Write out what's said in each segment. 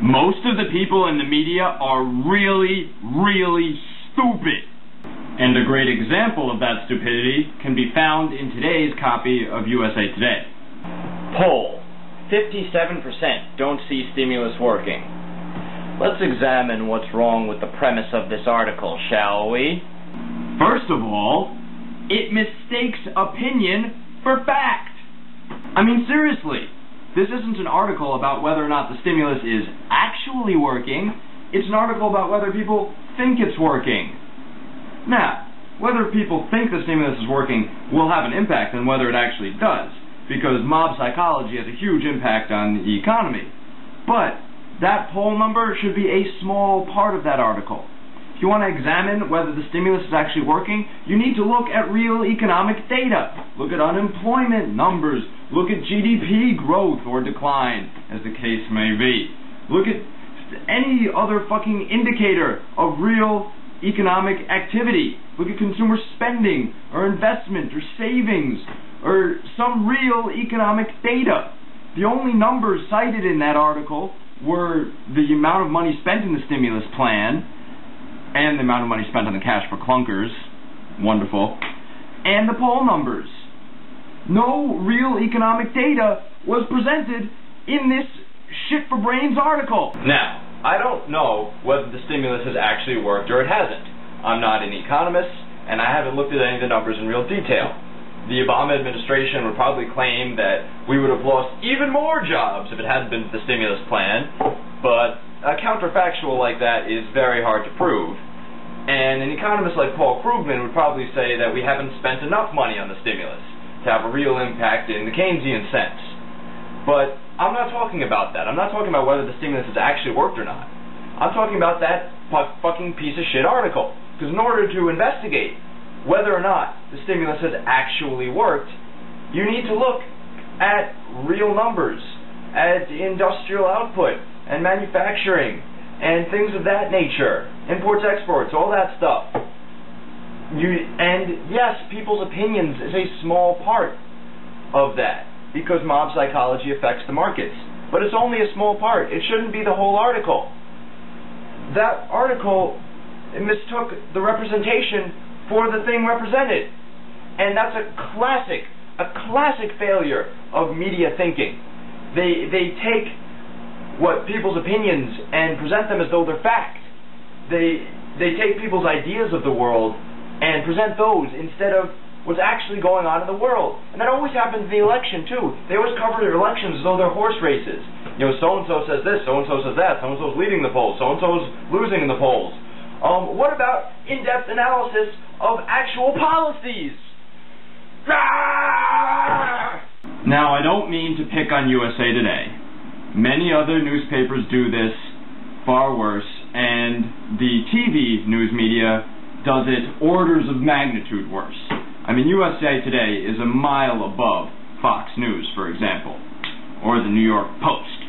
Most of the people in the media are really, really stupid. And a great example of that stupidity can be found in today's copy of USA Today. Poll: 57% don't see stimulus working. Let's examine what's wrong with the premise of this article, shall we? First of all, it mistakes opinion for fact. I mean, seriously, this isn't an article about whether or not the stimulus is actually working. It's an article about whether people think it's working. Now, whether people think the stimulus is working will have an impact on whether it actually does, because mob psychology has a huge impact on the economy. But that poll number should be a small part of that article. If you want to examine whether the stimulus is actually working, you need to look at real economic data. Look at unemployment numbers. Look at GDP growth or decline, as the case may be. Look at any other fucking indicator of real economic activity. Look at consumer spending, or investment, or savings, or some real economic data. The only numbers cited in that article were the amount of money spent in the stimulus plan, and the amount of money spent on the cash for clunkers, wonderful, and the poll numbers. No real economic data was presented in this shit-for-brains article. Now, I don't know whether the stimulus has actually worked or it hasn't. I'm not an economist, and I haven't looked at any of the numbers in real detail. The Obama administration would probably claim that we would have lost even more jobs if it hadn't been for the stimulus plan, but a counterfactual like that is very hard to prove. And an economist like Paul Krugman would probably say that we haven't spent enough money on the stimulus to have a real impact in the Keynesian sense. But I'm not talking about that. I'm not talking about whether the stimulus has actually worked or not. I'm talking about that fucking piece of shit article. Because in order to investigate whether or not the stimulus has actually worked, you need to look at real numbers, at industrial output and manufacturing and things of that nature, imports, exports, all that stuff. And yes, people's opinions is a small part of that, because mob psychology affects the markets. But it's only a small part. It shouldn't be the whole article. That article mistook the representation for the thing represented. And that's a classic failure of media thinking. They take what people's opinions and present them as though they're fact. They take people's ideas of the world and present those instead of what's actually going on in the world. And that always happens in the election too. They always cover their elections as though they're horse races. You know, so-and-so says this, so-and-so says that, so-and-so's leading the polls, so-and-so's losing in the polls. What about in-depth analysis of actual policies? Now, I don't mean to pick on USA Today. Many other newspapers do this far worse, and the TV news media does it orders of magnitude worse. I mean, USA Today is a mile above Fox News, for example, or the New York Post.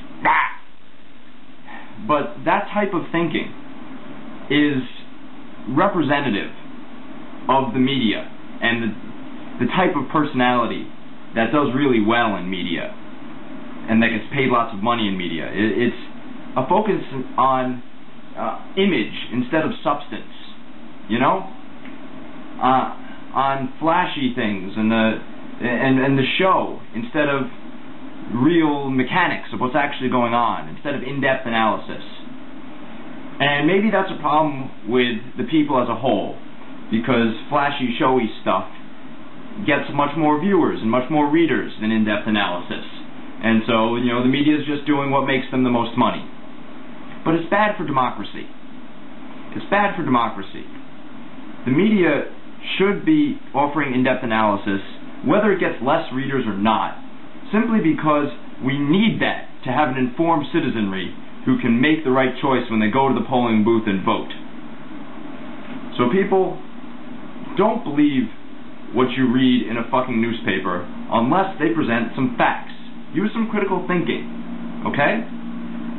But that type of thinking is representative of the media and the type of personality that does really well in media and that gets paid lots of money in media. It's a focus on image instead of substance, you know? On flashy things and the show instead of real mechanics of what's actually going on, instead of in-depth analysis. And maybe that's a problem with the people as a whole, because flashy, showy stuff gets much more viewers and much more readers than in-depth analysis. And so, you know, the media is just doing what makes them the most money. But it's bad for democracy. It's bad for democracy. The media should be offering in-depth analysis, whether it gets less readers or not, simply because we need that to have an informed citizenry who can make the right choice when they go to the polling booth and vote. So people, don't believe what you read in a fucking newspaper unless they present some facts. Use some critical thinking, okay?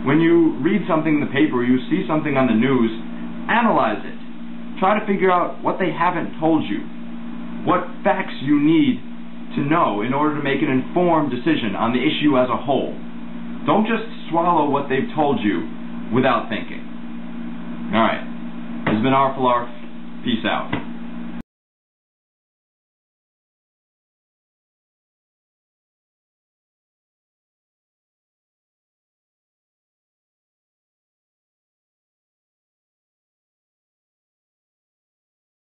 When you read something in the paper, you see something on the news, analyze it. Try to figure out what they haven't told you, what facts you need to know in order to make an informed decision on the issue as a whole. Don't just swallow what they've told you without thinking. Alright. This has been Arf. Peace out.